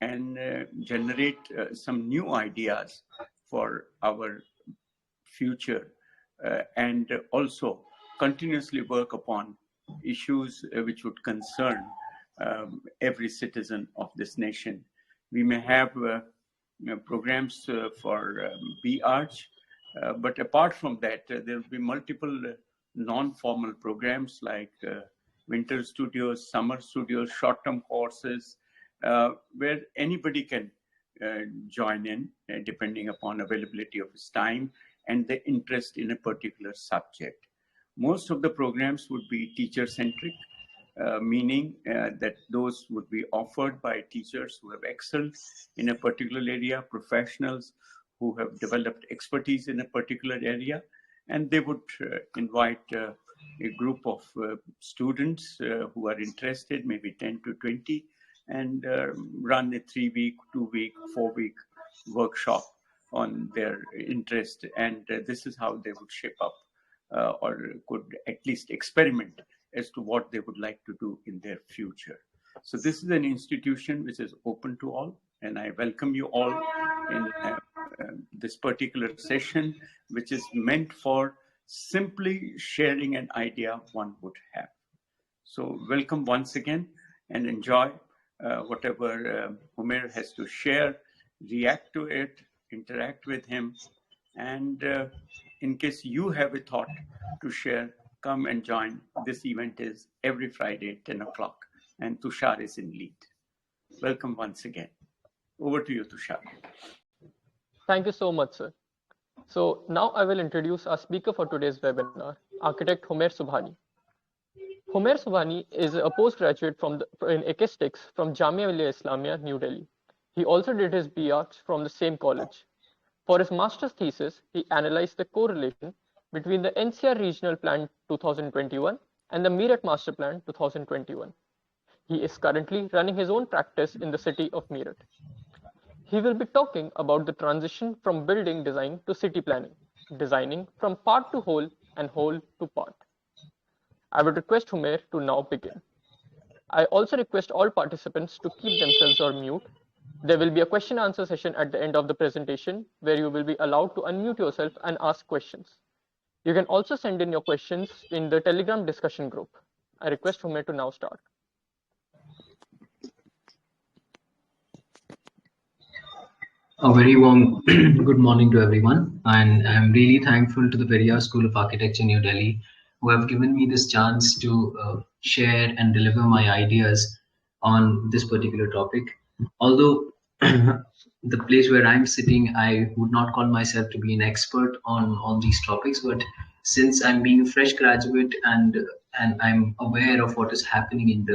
and generate some new ideas for our future, and also continuously work upon issues which would concern every citizen of this nation. We may have programs for B-Arch, but apart from that, there will be multiple non-formal programs like winter studios, summer studios, short-term courses, where anybody can join in depending upon availability of his time and the interest in a particular subject. Most of the programs would be teacher-centric, meaning that those would be offered by teachers who have excelled in a particular area, professionals who have developed expertise in a particular area, and they would invite a group of students who are interested, maybe 10 to 20, and run a 3-week, 2-week, 4-week workshop on their interest. And this is how they would shape up or could at least experiment as to what they would like to do in their future. So this is an institution which is open to all, and I welcome you all in this particular session, which is meant for simply sharing an idea one would have. So welcome once again, and enjoy whatever Humair has to share, react to it, interact with him, and in case you have a thought to share, come and join. This event is every Friday at 10 o'clock, and Tushar is in lead. Welcome once again. Over to you, Tushar. Thank you so much, sir. So now I will introduce our speaker for today's webinar, architect Humair Subhani. Humair Subhani is a postgraduate in acoustics from Jamia Millia Islamia, New Delhi. He also did his B.Arch from the same college. For his master's thesis, he analyzed the correlation between the NCR Regional Plan 2021 and the Meerut Master Plan 2021. He is currently running his own practice in the city of Meerut. He will be talking about the transition from building design to city planning, designing from part to whole and whole to part. I would request Humair to now begin. I also request all participants to keep themselves on mute. There will be a question answer session at the end of the presentation where you will be allowed to unmute yourself and ask questions. You can also send in your questions in the Telegram discussion group. I request Humair to now start. A very warm good morning to everyone, and I'm really thankful to the Periyar School of Architecture, New Delhi, who have given me this chance to share and deliver my ideas on this particular topic. Although the place where I'm sitting, I would not call myself to be an expert on these topics, but since I'm being a fresh graduate and I'm aware of what is happening in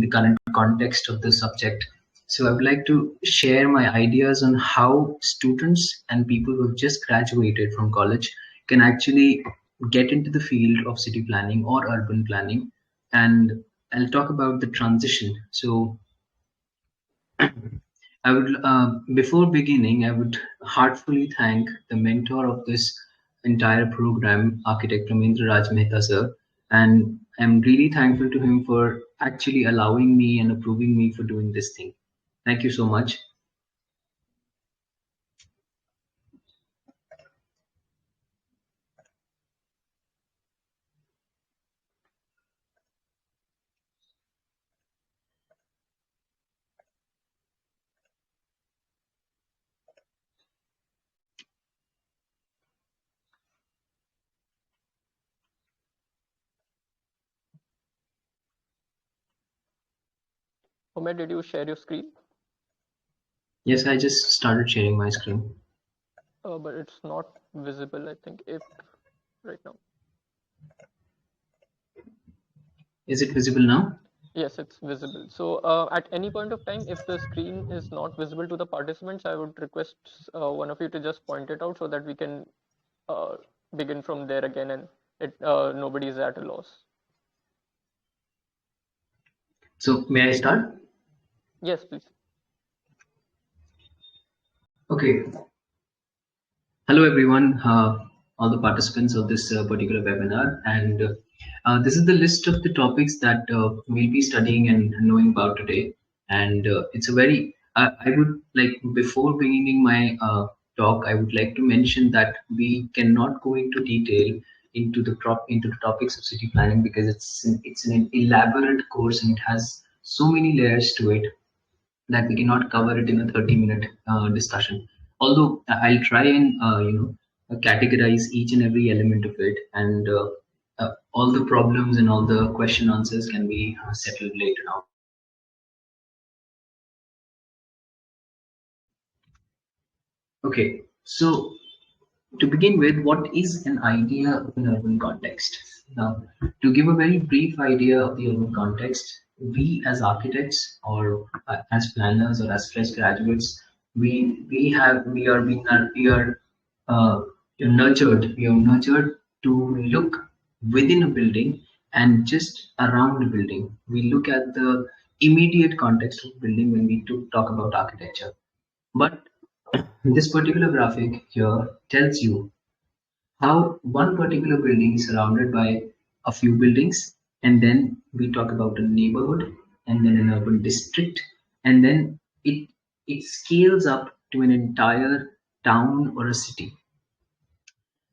the current context of the subject, so I would like to share my ideas on how students and people who have just graduated from college can actually get into the field of city planning or urban planning. And I'll talk about the transition. So I would, before beginning, I would heartfully thank the mentor of this entire program, architect Ramendra Raj Mehta sir. And I'm really thankful to him for actually allowing me and approving me for doing this thing. Thank you so much. Humair, did you share your screen? Yes, I just started sharing my screen. But it's not visible, I think, if right now. Is it visible now? Yes, it's visible. So at any point of time, if the screen is not visible to the participants, I would request one of you to just point it out so that we can begin from there again and nobody is at a loss. So may I start? Yes, please. Okay. Hello, everyone, all the participants of this particular webinar. And this is the list of the topics that we'll be studying and knowing about today. And it's a very I would like, before beginning my talk, I would like to mention that we cannot go into detail into the topics of city planning, because it's an elaborate course and it has so many layers to it that we cannot cover it in a 30-minute discussion. Although I'll try and categorize each and every element of it, and all the problems and all the question answers can be settled later on. Okay, so to begin with, what is an idea of an urban context? Now, to give a very brief idea of the urban context, we as architects, or as planners, or as fresh graduates, we are nurtured to look within a building and just around a building. We look at the immediate context of building when we talk about architecture. But this particular graphic here tells you how one particular building is surrounded by a few buildings, and then we talk about a neighborhood, and then an urban district, and then it scales up to an entire town or a city.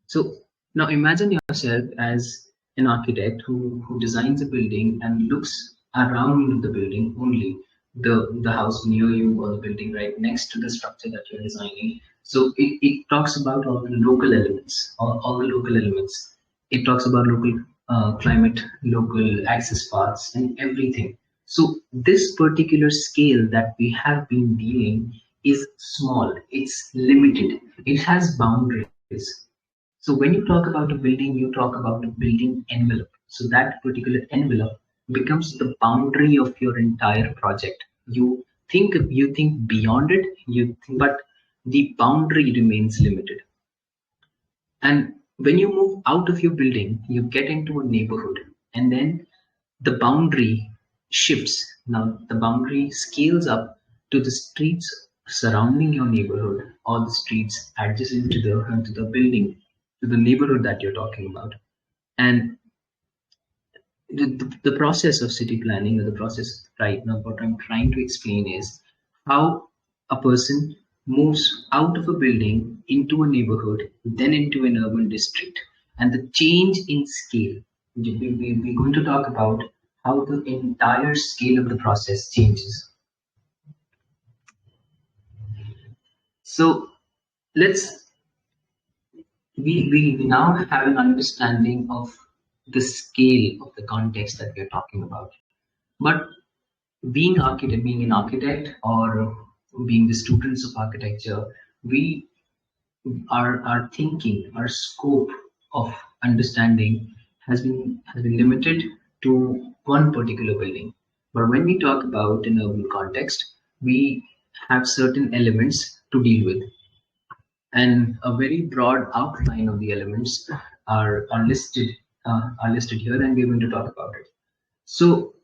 So now imagine yourself as an architect who designs a building and looks around the building only, the house near you or the building right next to the structure that you're designing. So it talks about all the local elements, all the local elements. It talks about local climate, local access paths, and everything. So this particular scale that we have been dealing is small, it's limited, it has boundaries. So when you talk about a building, you talk about a building envelope. So that particular envelope becomes the boundary of your entire project. You think beyond it, but the boundary remains limited. And when you move out of your building, you get into a neighborhood, and then the boundary shifts. Now the boundary scales up to the streets surrounding your neighborhood, or the streets adjacent to the building, to the neighborhood that you're talking about. And the process of city planning, or the process right now, what I'm trying to explain is how a person moves out of a building into a neighborhood, then into an urban district, and the change in scale. We're going to talk about how the entire scale of the process changes. So let's we now have an understanding of the scale of the context that we're talking about. But being an architect, or being the students of architecture, we our thinking, our scope of understanding has been limited to one particular building. But when we talk about an urban context, we have certain elements to deal with, and a very broad outline of the elements are listed here, and we're going to talk about it. So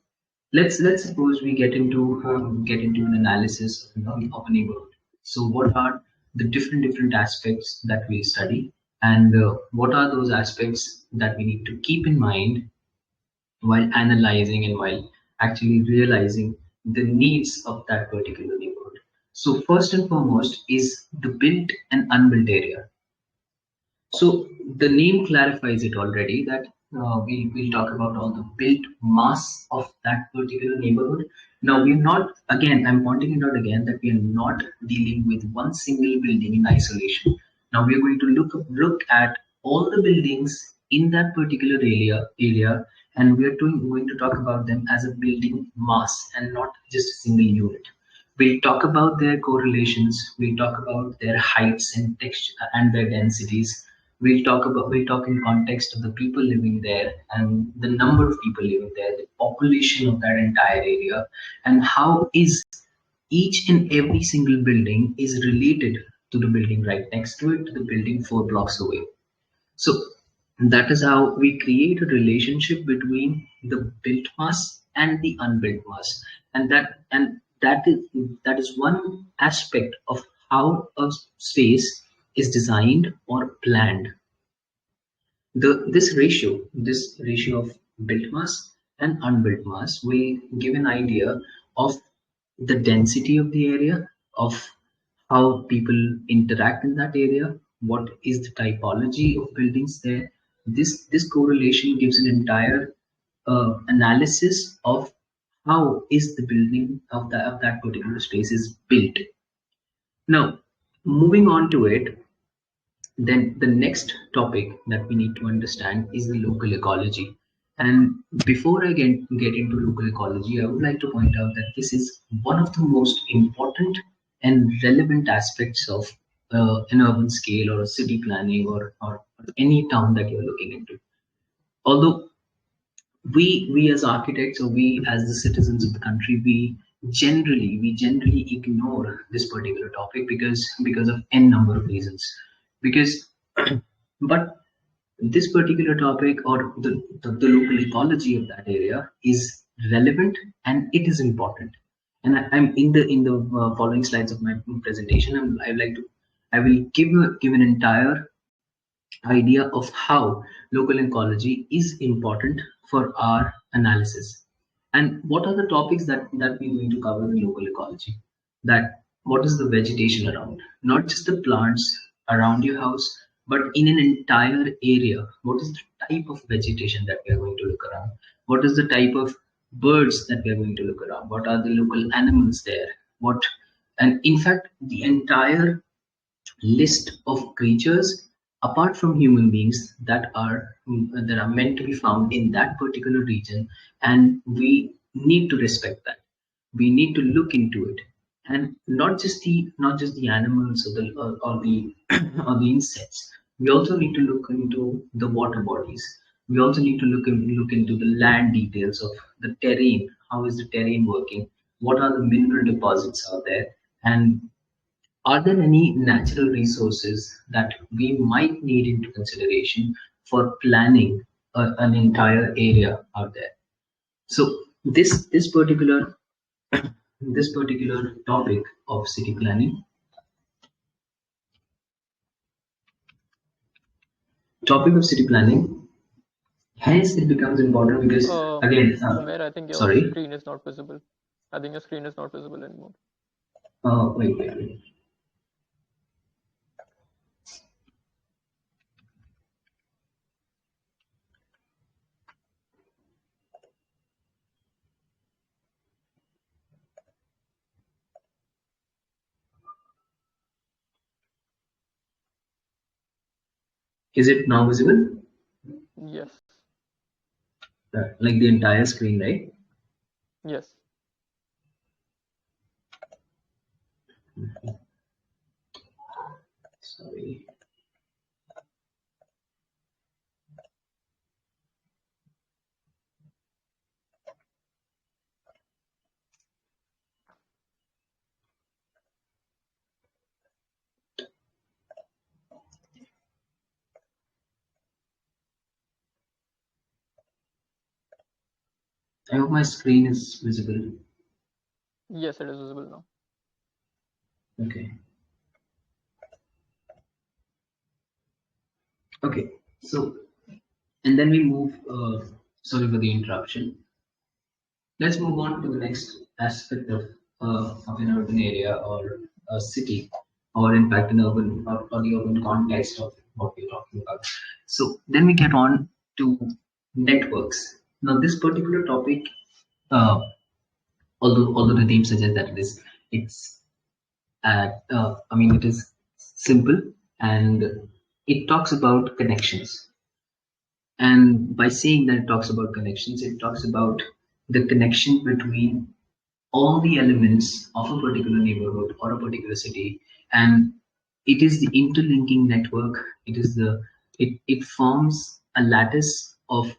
let's suppose we get into an analysis of a neighborhood. So what are the different aspects that we study, and what are those aspects that we need to keep in mind while analyzing and while actually realizing the needs of that particular neighborhood. So first and foremost is the built and unbuilt area. So the name clarifies it already, that we'll talk about all the built mass of that particular neighborhood. Now we're not, again, I'm pointing it out again, that we are not dealing with one single building in isolation. Now we're going to look at all the buildings in that particular area, and going to talk about them as a building mass and not just a single unit. We'll talk about their correlations. We'll talk about their heights and texture and their densities. We'll talk in context of the people living there, and the number of people living there, the population of that entire area, and how is each and every single building is related to the building right next to it, to the building 4 blocks away. So that is how we create a relationship between the built mass and the unbuilt mass, and that is one aspect of how a space is designed or planned. This ratio of built mass and unbuilt mass will give an idea of the density of the area, of how people interact in that area, what is the typology of buildings there. This correlation gives an entire analysis of how is the building of that particular space is built. Now, moving on to it, then the next topic that we need to understand is the local ecology. And before I get into local ecology, I would like to point out that this is one of the most important and relevant aspects of an urban scale or a city planning, or any town that you're looking into. Although we as architects, or we as the citizens of the country, we generally ignore this particular topic because of n number of reasons. Because but this particular topic, or the local ecology of that area, is relevant and it is important. And I'm in the following slides of my presentation, I will give an entire idea of how local ecology is important for our analysis. And what are the topics that we're going to cover in local ecology? That what is the vegetation around? Not just the plants around your house, but in an entire area. What is the type of vegetation that we are going to look around? What is the type of birds that we are going to look around? What are the local animals there? What and in fact, the entire list of creatures apart from human beings that are meant to be found in that particular region, and we need to respect that. We need to look into it, and not just the animals, or the or the insects. We also need to look into the water bodies. We also need to look into the land details of the terrain. How is the terrain working? What are the mineral deposits out there? And are there any natural resources that we might need into consideration for planning an entire area out there? So this particular topic of city planning, hence it becomes important because, again, Humair, I think your sorry. screen is not visible. I think your screen is not visible anymore. Wait. Is it now visible? Yes. Like the entire screen, right? Yes. Sorry. I hope my screen is visible. Yes, it is visible now. Okay. Okay. So, and then we move. Sorry for the interruption. Let's move on to the next aspect of an urban area or a city, or in fact an urban, or the urban context of what we're talking about. So then we get on to networks. Now, this particular topic, uh, although the name suggests that it's it is simple, and it talks about connections. And by saying that it talks about connections, it talks about the connection between all the elements of a particular neighborhood or a particular city. And it is the interlinking network. It forms a lattice of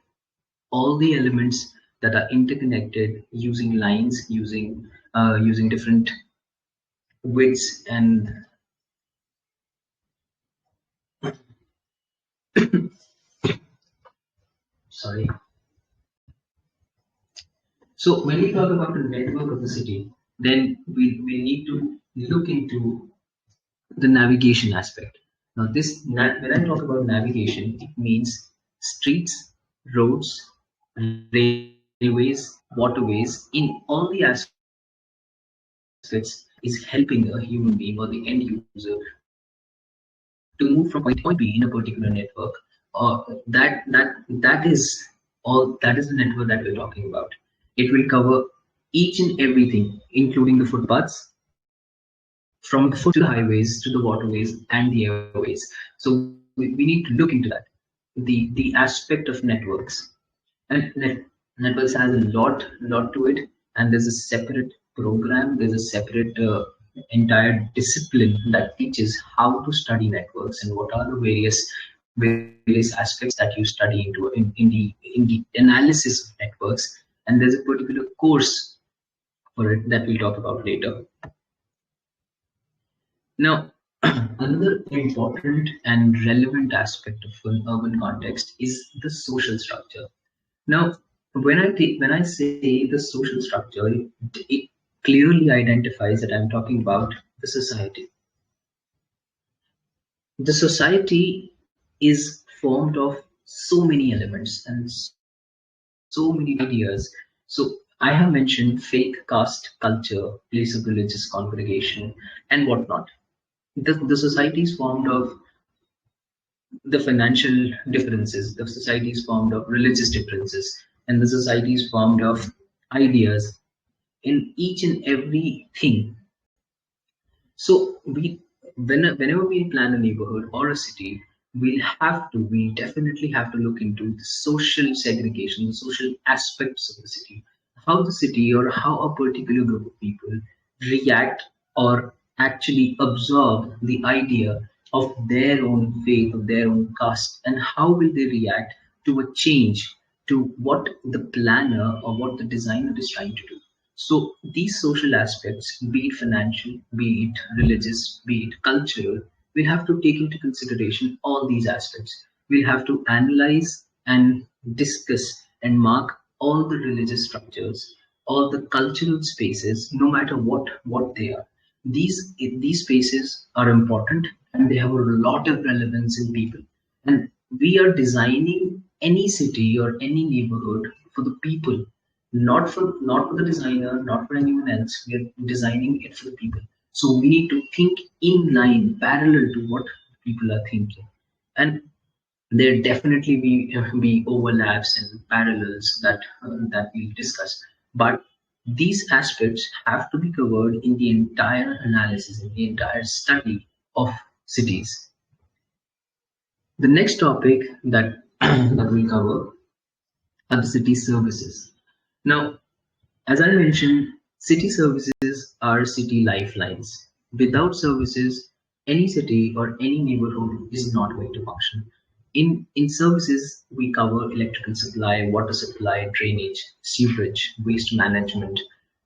all the elements that are interconnected using lines, using different widths and sorry. So when we talk about the network of the city, then we need to look into the navigation aspect. Now, when I talk about navigation, it means streets, roads, railways, waterways, in all the aspects aspects is helping a human being or the end user to move from point A to point B in a particular network. That is all. That is the network that we're talking about. It will cover each and everything, including the footpaths, from the foot to the highways, to the waterways and the airways. So we need to look into that. The aspect of networks, and networks has a lot to it, and there's a separate program, there's a separate entire discipline that teaches how to study networks and what are the various aspects that you study in the analysis of networks. And there's a particular course for it that we'll talk about later. Now, another important and relevant aspect of an urban context is the social structure. Now, when I say the social structure, it clearly identifies that I'm talking about the society. The society is formed of so many elements and so many ideas. So I have mentioned faith, caste, culture, place of religious congregation, and whatnot. The society is formed of the financial differences, the society is formed of religious differences, and the society is formed of ideas in each and everything. So whenever we plan a neighborhood or a city, we definitely have to look into the social segregation, the social aspects of the city, how the city or how a particular group of people react or actually absorb the idea of their own faith, of their own caste, and how will they react to a change, to what the planner or what the designer is trying to do. So these social aspects, be it financial, be it religious, be it cultural, we'll have to take into consideration all these aspects. We'll have to analyze and discuss and mark all the religious structures, all the cultural spaces, no matter what they are. These spaces are important and they have a lot of relevance in people. And we are designing any city or any neighborhood for the people, not for the designer, not for anyone else. We are designing it for the people. So we need to think in line, parallel to what people are thinking. And there definitely be overlaps and parallels that we'll discuss. But these aspects have to be covered in the entire analysis, in the entire study of cities. The next topic that that we'll cover are the city services. Now, as I mentioned, city services are city lifelines. Without services, any city or any neighborhood is not going to function. In services, we cover electrical supply, water supply, drainage, sewerage, waste management,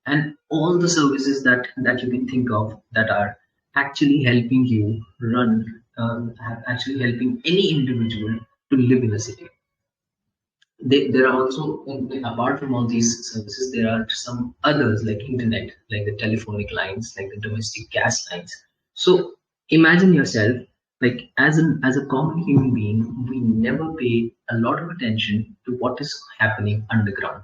and all the services that you can think of that are actually helping you run, actually helping any individual to live in a city. There are also, apart from all these services, there are some others like internet, like the telephonic lines, like the domestic gas lines. So imagine yourself, like as a common human being, we never pay a lot of attention to what is happening underground.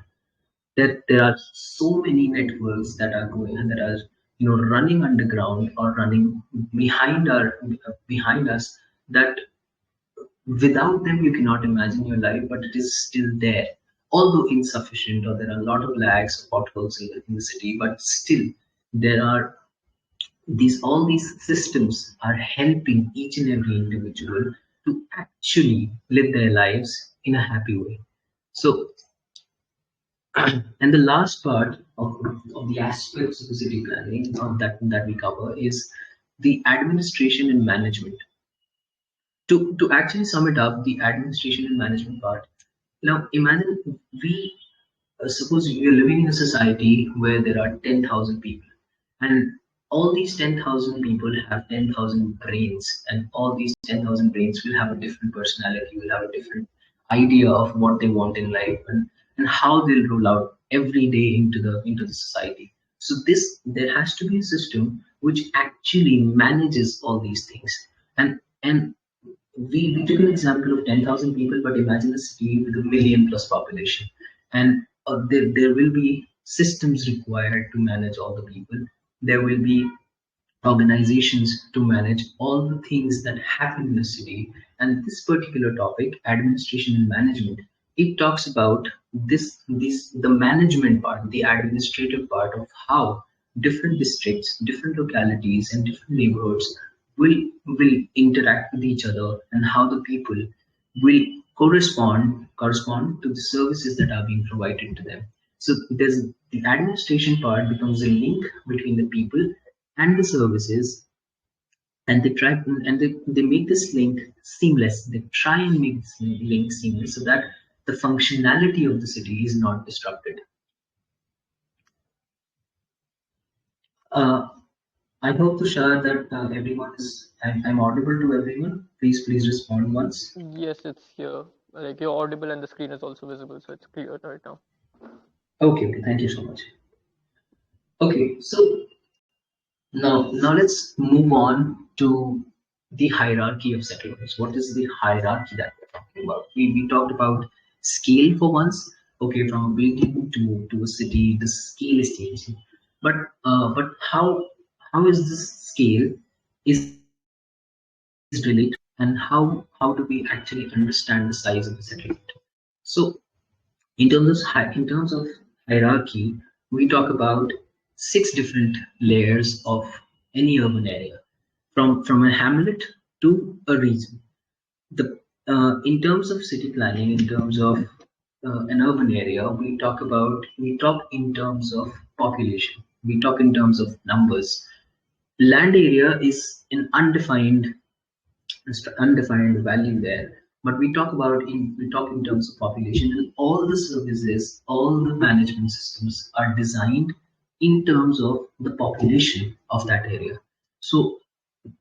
There are so many networks that are going and that are running underground or running behind us, that without them you cannot imagine your life, but it is still there, although insufficient, or there are a lot of lags, potholes in the city, but still there are all these systems are helping each and every individual to actually live their lives in a happy way. So, and the last part of the aspects of the city planning that we cover is the administration and management. To actually sum it up, the administration and management part. Now, imagine we suppose we are living in a society where there are 10,000 people, and all these 10,000 people have 10,000 brains, and all these 10,000 brains will have a different personality, will have a different idea of what they want in life, and how they'll roll out every day into the society. So there has to be a system which actually manages all these things. And we took an example of 10,000 people, but imagine a city with a million plus population. And there will be systems required to manage all the people. There will be organizations to manage all the things that happen in the city. And this particular topic, administration and management, it talks about this the management part, the administrative part of how different districts, different localities, and different neighborhoods will interact with each other, and how the people will correspond to the services that are being provided to them. So there's the administration part becomes a link between the people and the services, and they make this link seamless. They try and make this link seamless so that the functionality of the city is not disrupted. uh, I hope, Tushar, that everyone is I'm audible to everyone. Please respond once. Yes, it's here. Like you're audible and the screen is also visible, so it's clear right now. Okay, thank you so much. Okay, so now let's move on to the hierarchy of settlements. What is the hierarchy that we're talking about? We talked about scale for once. Okay, from a building to a city, the scale is changing. But how is this scale is related, and how do we actually understand the size of the settlement? So in terms of hierarchy, we talk about six different layers of any urban area, from a hamlet to a region. The In terms of city planning, in terms of an urban area, we talk in terms of population. We talk in terms of numbers. Land area is an undefined value there. But we talk in terms of population, and all the services, all the management systems are designed in terms of the population of that area. So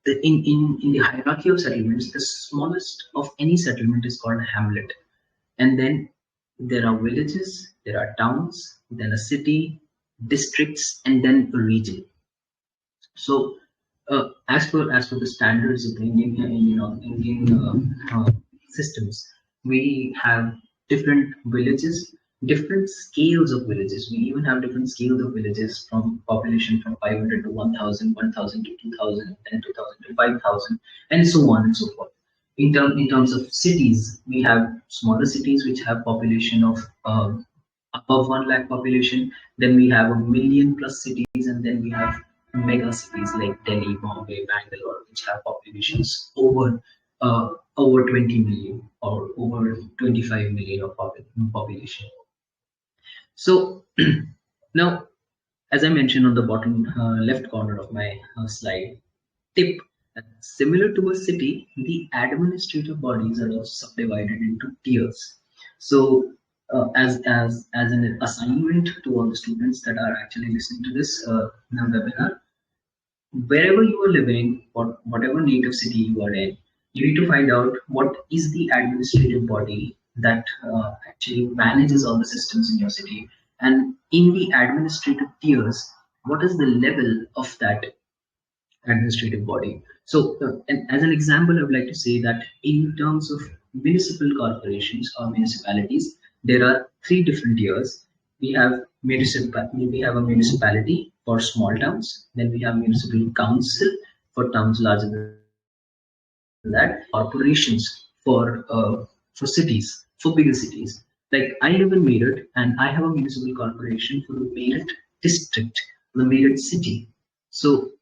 in the hierarchy of settlements, the smallest of any settlement is called a hamlet. And then there are villages, there are towns, then a city, districts, and then a region. So, as per the standards of the Indian systems, we have different villages, different scales of villages. We even have different scales of villages, from population from 500 to 1,000, 1,000 to 2,000, then 2,000 to 5,000, and so on and so forth. In terms of cities, we have smaller cities which have population of above 1 lakh population. Then we have a million plus cities, and then we have mega cities like Delhi, Bombay, Bangalore, which have populations over 20 million or over 25 million of population. So now, as I mentioned on the bottom left corner of my slide, tip. Similar to a city, the administrative bodies are also subdivided into tiers. So, as an assignment to all the students that are actually listening to this webinar, wherever you are living, or whatever native city you are in, you need to find out what is the administrative body that actually manages all the systems in your city, and in the administrative tiers, what is the level of that administrative body. So, and as an example, I would like to say that in terms of municipal corporations or municipalities, there are three different tiers. We have a municipality for small towns. Then we have municipal council for towns larger than that. Corporations for cities, for bigger cities. Like I live in Meerut, and I have a municipal corporation for the Meerut district, the Meerut city. So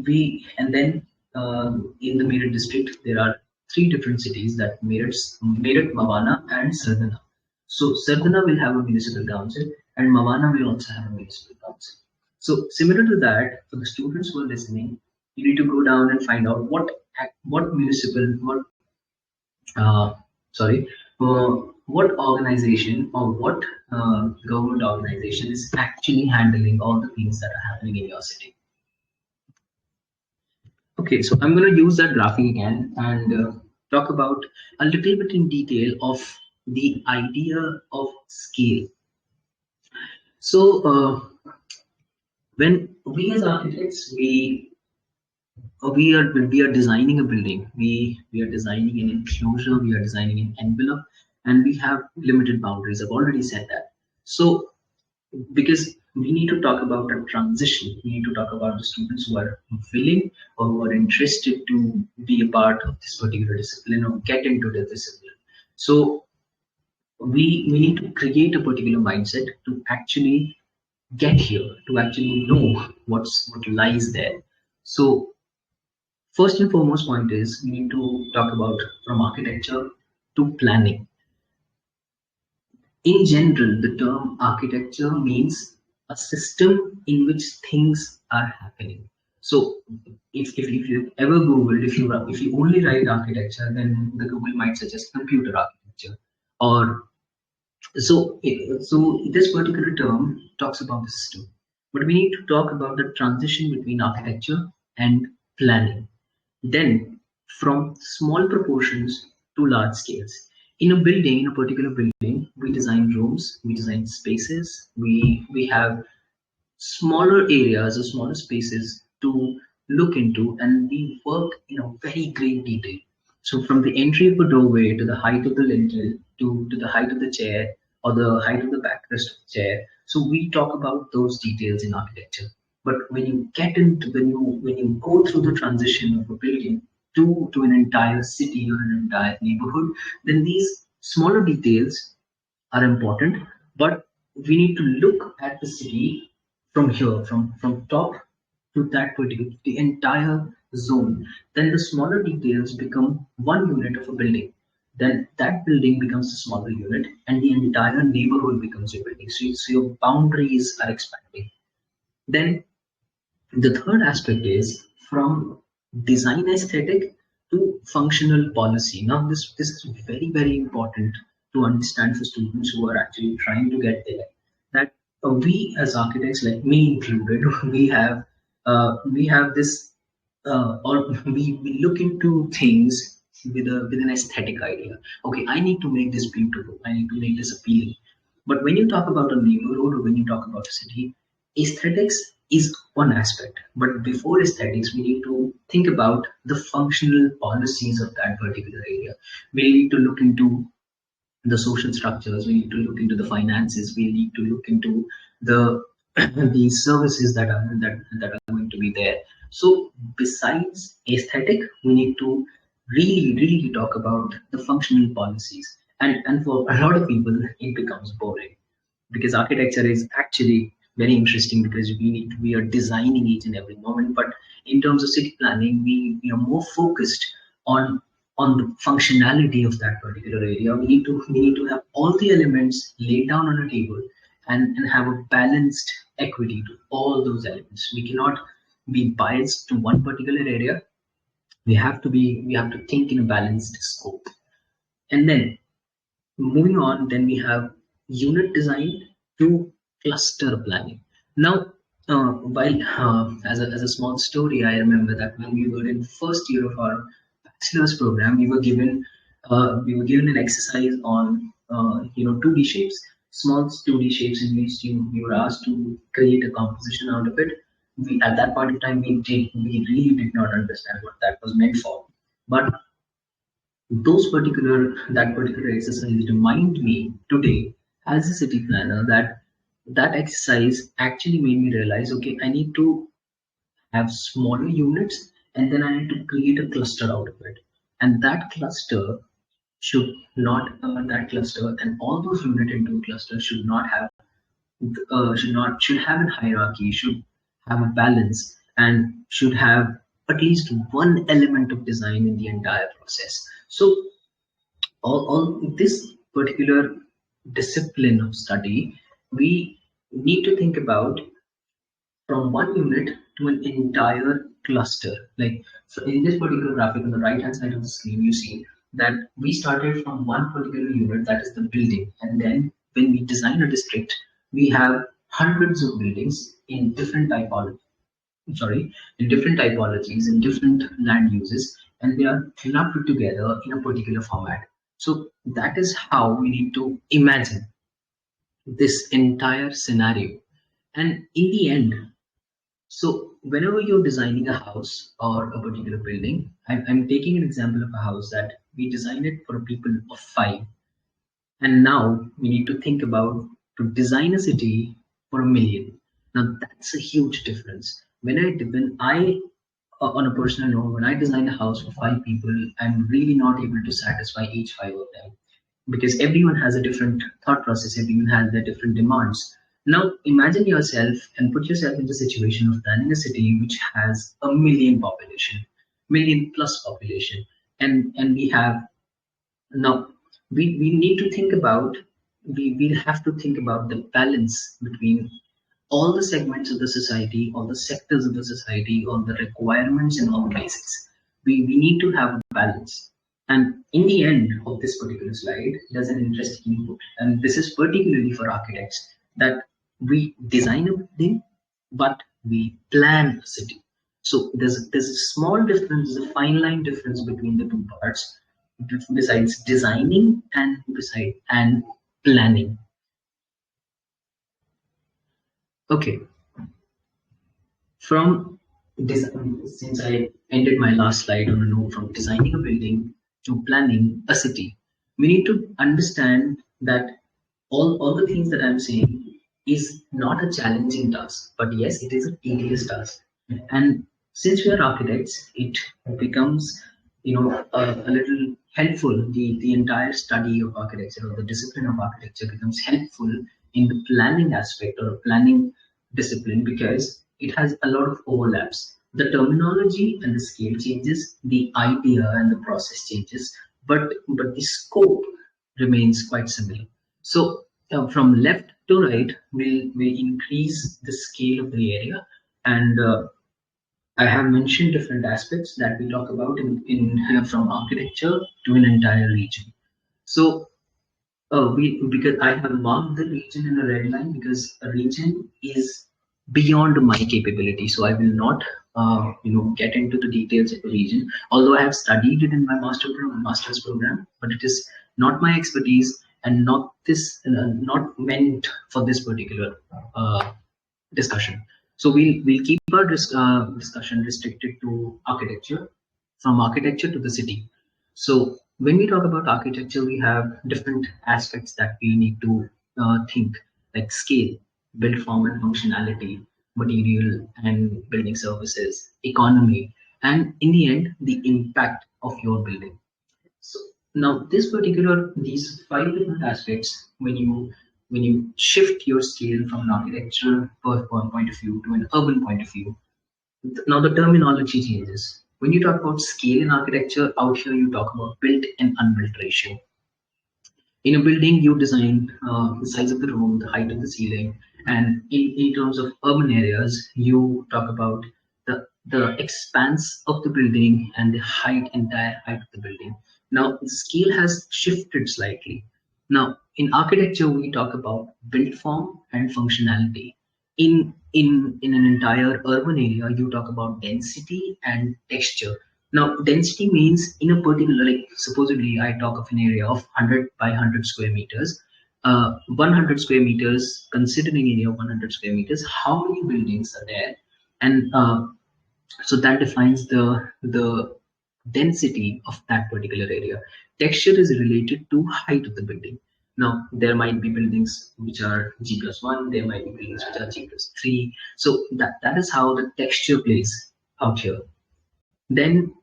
we and then in the Meerut district there are three different cities, that Meerut, Mavana, and Sardana. So Sardana will have a municipal council, and Mavana will also have a municipal council. So similar to that, for the students who are listening, you need to go down and find out uh, sorry what organization or what government organization is actually handling all the things that are happening in your city. Okay, so I'm going to use that graphic again and talk about a little bit in detail of the idea of scale. So when we as architects, we are designing a building, we are designing an enclosure, we are designing an envelope, and we have limited boundaries. I've already said that. So because we need to talk about a transition. We need to talk about the students who are willing or who are interested to be a part of this particular discipline or get into the discipline. So we need to create a particular mindset to actually get here, to actually know what lies there. So first and foremost point is we need to talk about from architecture to planning. In general, the term architecture means a system in which things are happening. So if you ever Googled, if you only write architecture, then the Google might suggest computer architecture. Or so this particular term talks about the system. But we need to talk about the transition between architecture and planning. Then, from small proportions to large scales. In a building, in a particular building, we design rooms, we design spaces, we have smaller areas or smaller spaces to look into, and we work in a very great detail. So from the entry of the doorway to the height of the lintel to the height of the chair or the height of the backrest of the chair. So we talk about those details in architecture. But when you get into when you go through the transition of a building to an entire city or an entire neighborhood, then these smaller details are important, but we need to look at the city from here, from top to that particular, the entire zone. Then the smaller details become one unit of a building. Then that building becomes a smaller unit, and the entire neighborhood becomes your building. So your boundaries are expanding. Then the third aspect is from design aesthetic to functional policy. Now, this is very important to understand for students who are actually trying to get there. That we as architects, like me included, we have this or we look into things with an aesthetic idea. Okay, I need to make this beautiful. I need to make this appealing. But when you talk about a neighborhood or when you talk about a city, aesthetics is one aspect. But before aesthetics, we need to think about the functional policies of that particular area. We need to look into the social structures, we need to look into the finances, we need to look into the the services that are going to be there. So besides aesthetic, we need to really talk about the functional policies. And for a lot of people, it becomes boring because architecture is actually very interesting because we are designing each and every moment. But in terms of city planning, we are more focused on on the functionality of that particular area. We need to have all the elements laid down on a table and have a balanced equity to all those elements. We cannot be biased to one particular area. We have to think in a balanced scope. And then moving on, then we have unit design to cluster planning. Now, while as a small story, I remember that when we were in the first year of our bachelor's program, we were given an exercise on 2D shapes, small 2D shapes in which we were asked to create a composition out of it. We at that point of time we really did not understand what that was meant for, but that particular exercise remind me today as a city planner that that exercise actually made me realize, okay, I need to have smaller units and then I need to create a cluster out of it. And that cluster should not that cluster and all those units into a cluster should have a hierarchy, should have a balance, and should have at least one element of design in the entire process. So all this particular discipline of study, we need to think about from one unit to an entire cluster. Like, so in this particular graphic on the right hand side of the screen, you see that we started from one particular unit, that is the building, and then when we design a district, we have hundreds of buildings in different typologies. Sorry, in different typologies, in different land uses, and they are clubbed together in a particular format. So that is how we need to imagine this entire scenario. And in the end, so whenever you're designing a house or a particular building, I'm taking an example of a house that we designed it for people of 5. And now we need to think about to design a city for 1 million. Now that's a huge difference. On a personal note, when I design a house for 5 people, I'm really not able to satisfy each 5 of them because everyone has a different thought process, everyone has their different demands. Now, imagine yourself and put yourself in the situation of planning a city which has a million population, million plus population, and we have now we need to think about we'll have to think about the balance between all the segments of the society, all the sectors of the society, all the requirements and all the basics. We need to have a balance. And in the end of this particular slide, there's an interesting input. And this is particularly for architects that we design a building, but we plan a city. So there's a small difference, there's a fine line difference between the two parts, besides designing and planning. Okay, from since I ended my last slide on a note from designing a building to planning a city, we need to understand that all the things that I'm saying is not a challenging task, but yes, it is a tedious task. And since we are architects, it becomes a little helpful. The entire study of architecture or the discipline of architecture becomes helpful in the planning aspect or planning discipline because it has a lot of overlaps. The terminology and the scale changes, the idea and the process changes, but the scope remains quite similar. So from left to right, we'll increase the scale of the area, and I have mentioned different aspects that we talk about in from architecture to an entire region. So we because I have marked the region in a red line because a region is beyond my capability. So I will not get into the details of the region. Although I have studied it in my master's program, but it is not my expertise and not meant for this particular discussion. So we'll keep our discussion restricted to architecture, from architecture to the city. So when we talk about architecture, we have different aspects that we need to think, like scale, build form and functionality, material and building services, economy, and in the end, the impact of your building. So now these 5 different aspects, when you shift your scale from an architectural point of view to an urban point of view, now the terminology changes. When you talk about scale in architecture, out here you talk about built and unbuilt ratio. In a building, you design the size of the room, the height of the ceiling, and in terms of urban areas, you talk about the expanse of the building and the entire height of the building. Now, the scale has shifted slightly. Now, in architecture, we talk about built form and functionality. In an entire urban area, you talk about density and texture. Now, density means in a particular, like supposedly I talk of an area of 100 by 100 square meters. 100 square meters, considering area of 100 square meters, how many buildings are there? And so that defines the density of that particular area. Texture is related to height of the building. Now, there might be buildings which are G+1, there might be buildings which are G+3. So that is how the texture plays out here. Then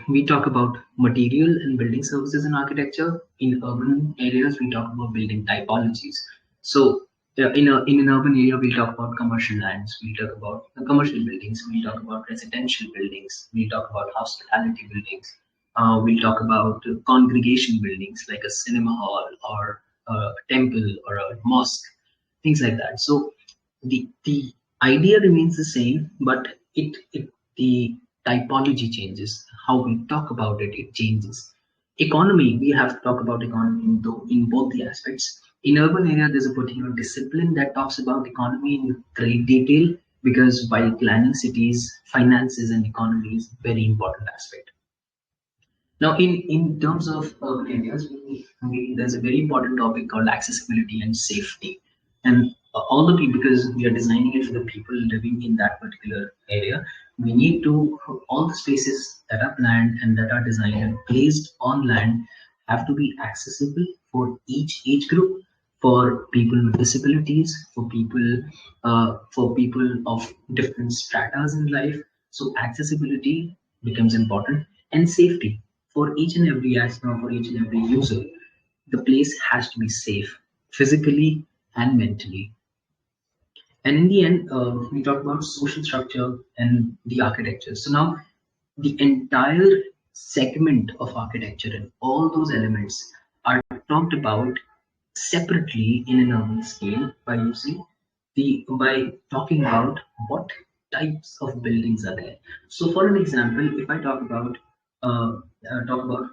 we talk about material and building services in architecture. In urban areas, we talk about building typologies. So in an urban area, we'll talk about commercial lands, we'll talk about commercial buildings, we'll talk about residential buildings, we'll talk about hospitality buildings, we'll talk about congregation buildings like a cinema hall or a temple or a mosque, things like that. So the idea remains the same, but the typology changes. How we talk about it changes. Economy, we have to talk about economy in both the aspects. In urban area, there's a particular discipline that talks about economy in great detail because while planning cities, finances and economy is a very important aspect. Now, in terms of urban areas, there's a very important topic called accessibility and safety. And all the people, because we are designing it for the people living in that particular area, we need to, all the spaces that are planned and that are designed and placed on land have to be accessible for each age group, for people with disabilities, for people of different stratas in life. So accessibility becomes important, and safety for each and every astronaut, for each and every user. The place has to be safe, physically and mentally. And in the end, we talk about social structure and the architecture. So now the entire segment of architecture and all those elements are talked about separately in an urban scale by talking about what types of buildings are there. So for an example, if I talk about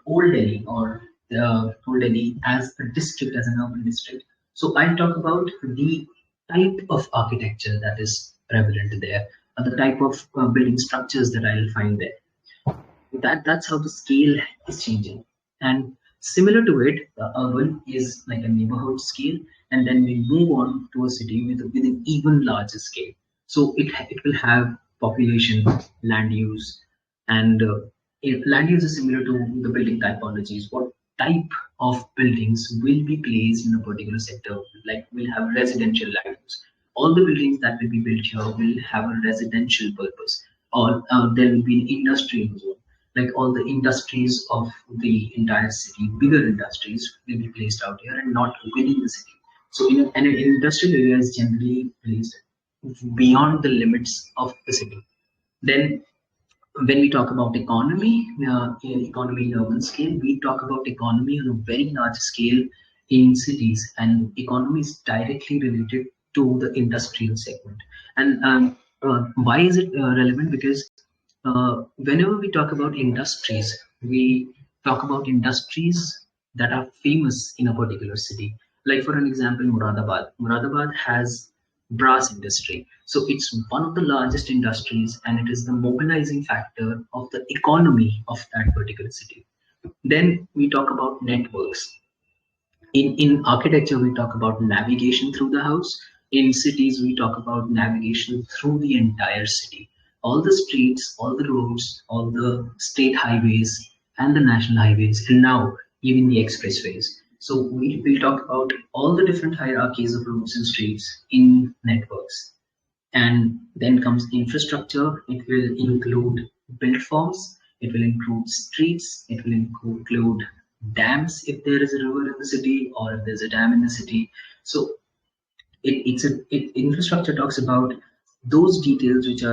Old Delhi, or Old Delhi as a district, as an urban district. So I'll talk about the type of architecture that is prevalent there, the type of building structures that I'll find there. That's how the scale is changing. And similar to it, the urban is like a neighborhood scale, and then we move on to a city with an even larger scale. So it will have population, land use, and if land use is similar to the building typologies. What type of buildings will be placed in a particular sector? Like, we'll have residential land use. All the buildings that will be built here will have a residential purpose, or there will be an industrial zone. Like, all the industries of the entire city, bigger industries, will be placed out here and not within the city. So an industrial area is generally placed beyond the limits of the city. Then when we talk about economy in urban scale, we talk about economy on a very large scale in cities, and economy is directly related to the industrial segment. And why is it relevant? Because whenever we talk about industries, we talk about industries that are famous in a particular city. Like, for an example, Muradabad. Muradabad has brass industry. So it's one of the largest industries, and it is the mobilizing factor of the economy of that particular city. Then we talk about networks. In architecture, we talk about navigation through the house. In cities, we talk about navigation through the entire city. All the streets, all the roads, all the state highways and the national highways, and now even the expressways. So we'll talk about all the different hierarchies of roads and streets in networks. And then comes infrastructure. It will include built forms, it will include streets, it will include dams if there is a river in the city, or if there's a dam in the city. So infrastructure talks about those details which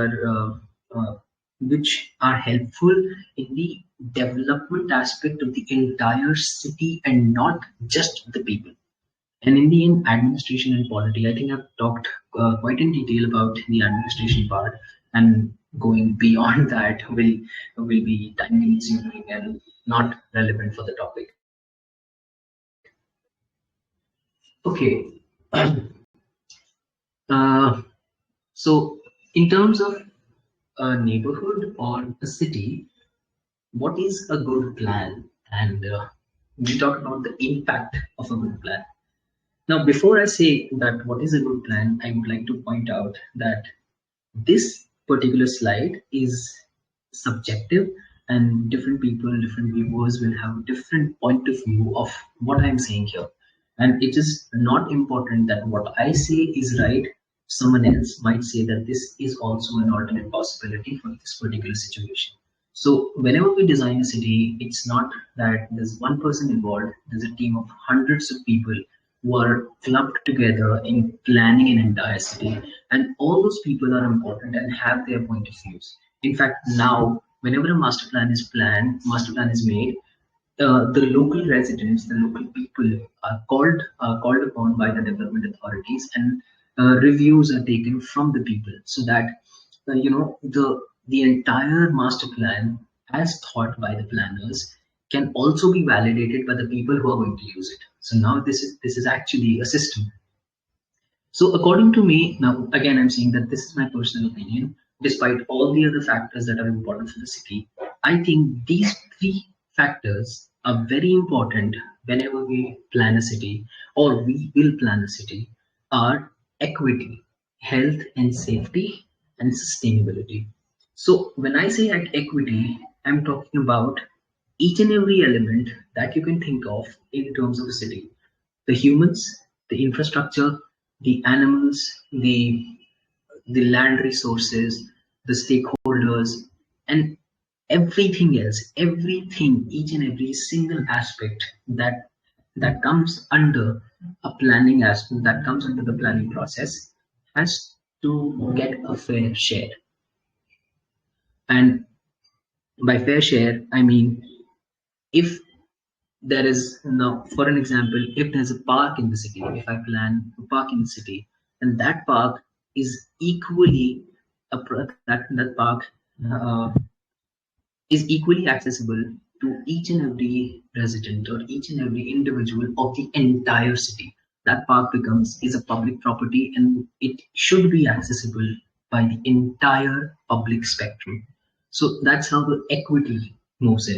are helpful in the development aspect of the entire city and not just the people. And in the end, administration and polity. I think I've talked quite in detail about the administration part, and going beyond that will be time consuming and not relevant for the topic. Okay. So in terms of a neighborhood or a city, what is a good plan? And we talk about the impact of a good plan. Now, before I say that what is a good plan, I would like to point out that this particular slide is subjective, and different people, different viewers will have a different point of view of what I'm saying here. And it is not important that what I say is right. Someone else might say that this is also an alternate possibility for this particular situation. So whenever we design a city, it's not that there's one person involved, there's a team of hundreds of people who are clubbed together in planning an entire city. And all those people are important and have their point of views. In fact, now, whenever a master plan is made, the local residents, the local people are called upon by the development authorities, and reviews are taken from the people, so that the entire master plan, as thought by the planners, can also be validated by the people who are going to use it. So now this is actually a system. So according to me, now again I'm saying that this is my personal opinion, despite all the other factors that are important for the city. I think these three factors are very important whenever we plan a city, or we will plan a city, are equity, health and safety, and sustainability. So when I say at equity, I'm talking about each and every element that you can think of in terms of a city. The humans, the infrastructure, the animals, the land resources, the stakeholders, and everything else, everything, each and every single aspect that comes under a planning aspect, that comes under the planning process, has to get a fair share. And by fair share, I mean, if there is now, for an example, if there's a park in the city, if I plan a park in the city, and that park is equally that park uh, is equally accessible to each and every resident or each and every individual of the entire city. That park becomes is a public property, and it should be accessible by the entire public spectrum. So that's how the equity moves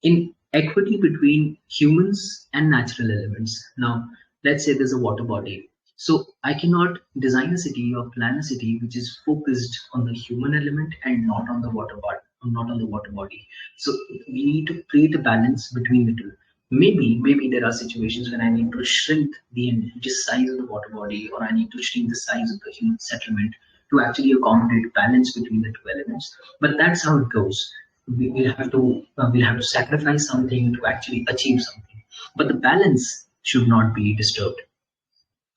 in equity between humans and natural elements. Now, let's say there's a water body. So I cannot design a city or plan a city which is focused on the human element and not on the water body, not on the water body. So we need to create a balance between the two. Maybe there are situations when I need to shrink the just size of the water body, or I need to shrink the size of the human settlement to actually accommodate balance between the two elements. But that's how it goes. We'll have to sacrifice something to actually achieve something. But the balance should not be disturbed.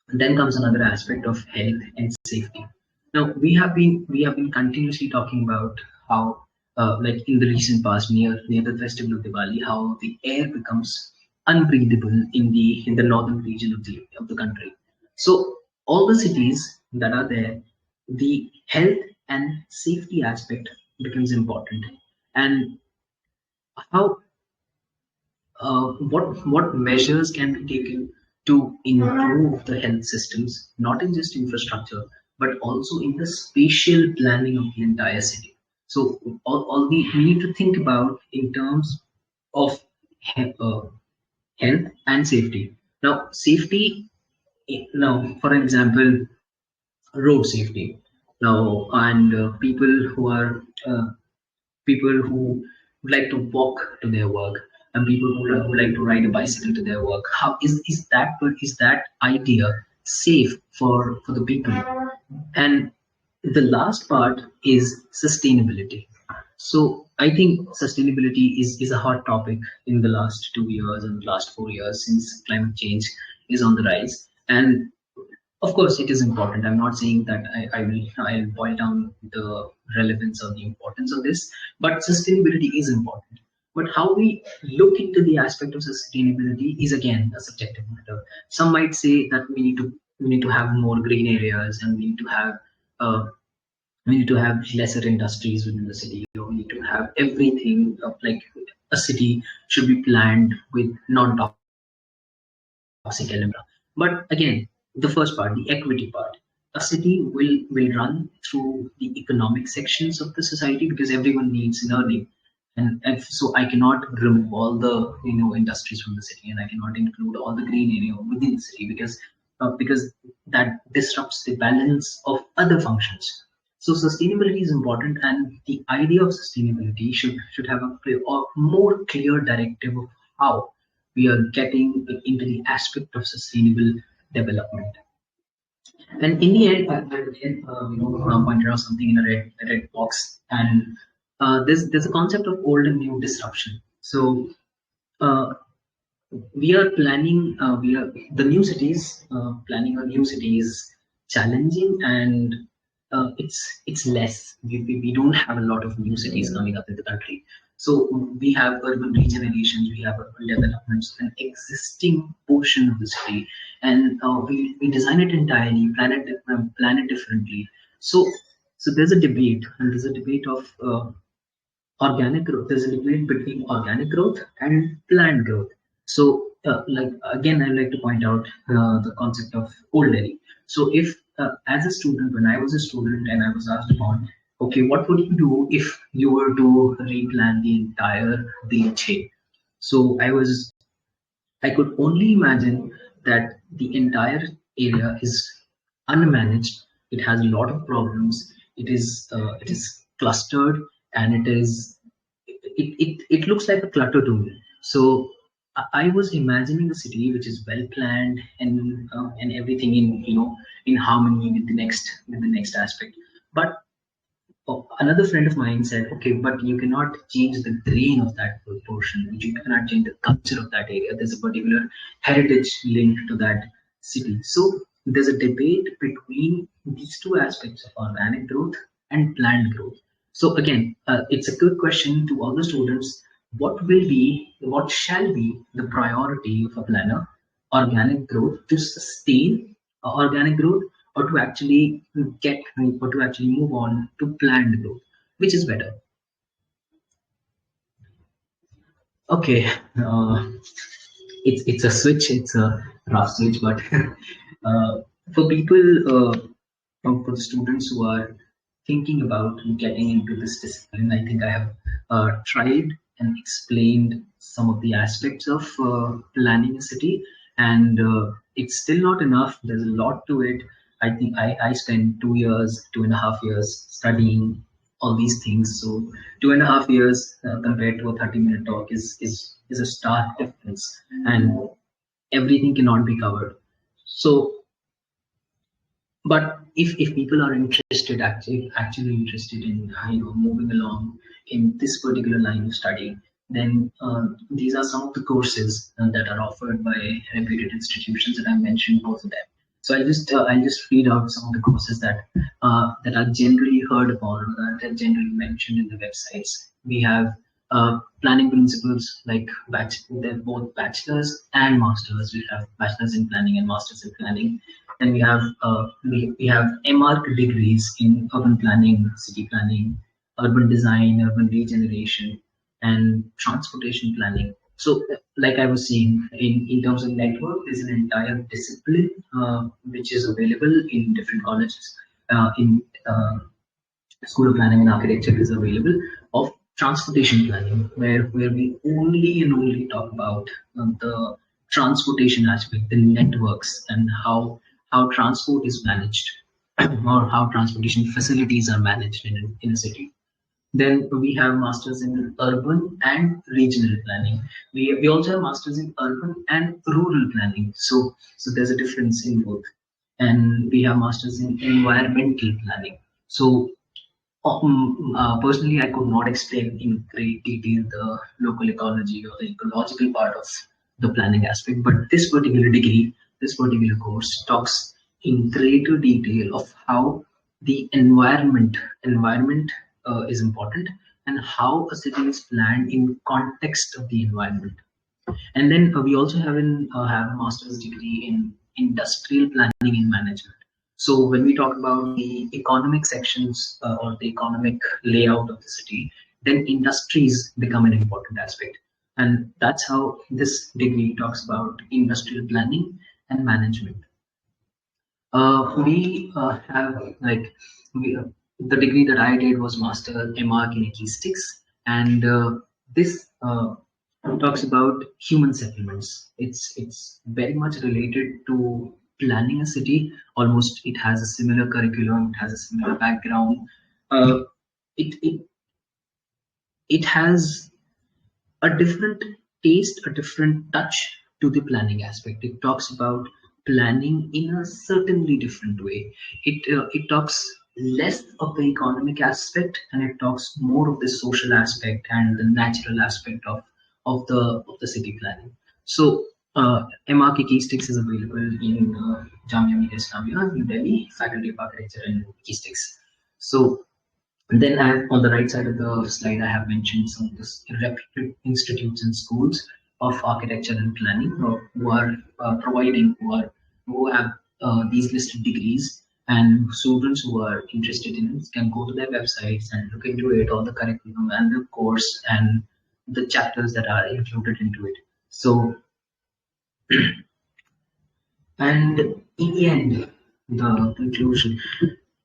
And then comes another aspect of health and safety. Now we have been continuously talking about how, like in the recent past, near the festival of Diwali, how the air becomes unbreathable in the northern region of the country. So all the cities that are there, the health and safety aspect becomes important. And how what measures can be taken to improve the health systems, not in just infrastructure, but also in the spatial planning of the entire city. So we need to think about in terms of uh, health and safety. Now, safety. Now, for example, road safety. Now, and people who would like to walk to their work, and people who like to ride a bicycle to their work. How is that idea safe for the people? And the last part is sustainability. So I think sustainability is a hot topic in the last 2 years and last 4 years, since climate change is on the rise. And of course, it is important. I'm not saying that I'll boil down the relevance or the importance of this, but sustainability is important. But how we look into the aspect of sustainability is again a subjective matter. Some might say that we need to have more green areas, and uh, we need to have lesser industries within the city, or we need to have everything like a city should be planned with non-toxic elements. But again, the first part, the equity part, a city will run through the economic sections of the society because everyone needs learning. And so I cannot remove all the industries from the city, and I cannot include all the green area within the city because that disrupts the balance of other functions. So sustainability is important, and the idea of sustainability should have a clear or more clear directive of how we are getting into the aspect of sustainable development. And in the end, I pointed out something in a red box, and there's a concept of old and new disruption. So uh, we are planning we are the new cities planning a new city is challenging, and it's less. We don't have a lot of new cities coming up in the country. So we have urban regenerations, we have urban developments, an existing portion of the city, and we design it entirely, plan it differently. So there's a debate, and there's a debate of organic growth. There's a debate between organic growth and planned growth. So, like again, I like to point out the concept of old Delhi. So, if as a student, when I was a student and I was asked upon, okay, what would you do if you were to replan the entire Delhi chain? So, I could only imagine that the entire area is unmanaged. It has a lot of problems. It is clustered, and it looks like a clutter to me. So I was imagining a city which is well planned and everything in in harmony with the next aspect. But another friend of mine said, okay, but you cannot change the grain of that portion. You cannot change the culture of that area. There's a particular heritage linked to that city. So there's a debate between these two aspects of organic growth and planned growth. So again, it's a good question to all the students. What shall be the priority of a planner? Organic growth to sustain organic growth, or to actually move on to planned growth, which is better? Okay, it's a switch. It's a rough switch, but for people, for the students who are thinking about getting into this discipline, I think I have tried and explained some of the aspects of planning a city, and it's still not enough. There's a lot to it. I think I spent 2 years, 2.5 years studying all these things. So 2.5 years compared to a 30-minute talk is a stark difference, and everything cannot be covered. So, but if people are interested, actually interested in moving along in this particular line of study, then these are some of the courses that are offered by reputed institutions that I mentioned, both of them. So I'll just read out some of the courses that are generally heard upon, or that are generally mentioned in the websites. We have planning principles, like they're both bachelors and masters. We have bachelors in planning and masters in planning. Then we have MArch degrees in urban planning, city planning, urban design, urban regeneration, and transportation planning. So, like I was saying, in terms of network, there's an entire discipline which is available in different colleges. In School of Planning and Architecture is available of transportation planning, where we only talk about the transportation aspect, the networks, and how transport is managed, or how transportation facilities are managed in a city. Then we have masters in urban and regional planning. We also have masters in urban and rural planning. So there's a difference in both. And we have masters in environmental planning. So personally, I could not explain in great detail the local ecology or the ecological part of the planning aspect, but this particular degree, this particular course talks in greater detail of how the environment is important, and how a city is planned in context of the environment. And then we also have a master's degree in industrial planning and management. So when we talk about the economic sections or the economic layout of the city, then industries become an important aspect. And that's how this degree talks about industrial planning and management. We have like we, the degree that I did was Master MArch in Acoustics, and this talks about human settlements. It's very much related to planning a city. Almost, it has a similar curriculum. It has a similar background. Uh, it it has a different taste, a different touch to the planning aspect. It talks about planning in a certainly different way. It talks less of the economic aspect, and it talks more of the social aspect and the natural aspect of the city planning. So MRK Keysticks is available in Jamia Millia Islamia, New Delhi, Faculty of Architecture and Keysticks. So and then on the right side of the slide, I have mentioned some of the reputed institutes and schools of architecture and planning who are who have these listed degrees, and students who are interested in it can go to their websites and look into it, all the curriculum and the course and the chapters that are included into it. So, and in the end, the conclusion,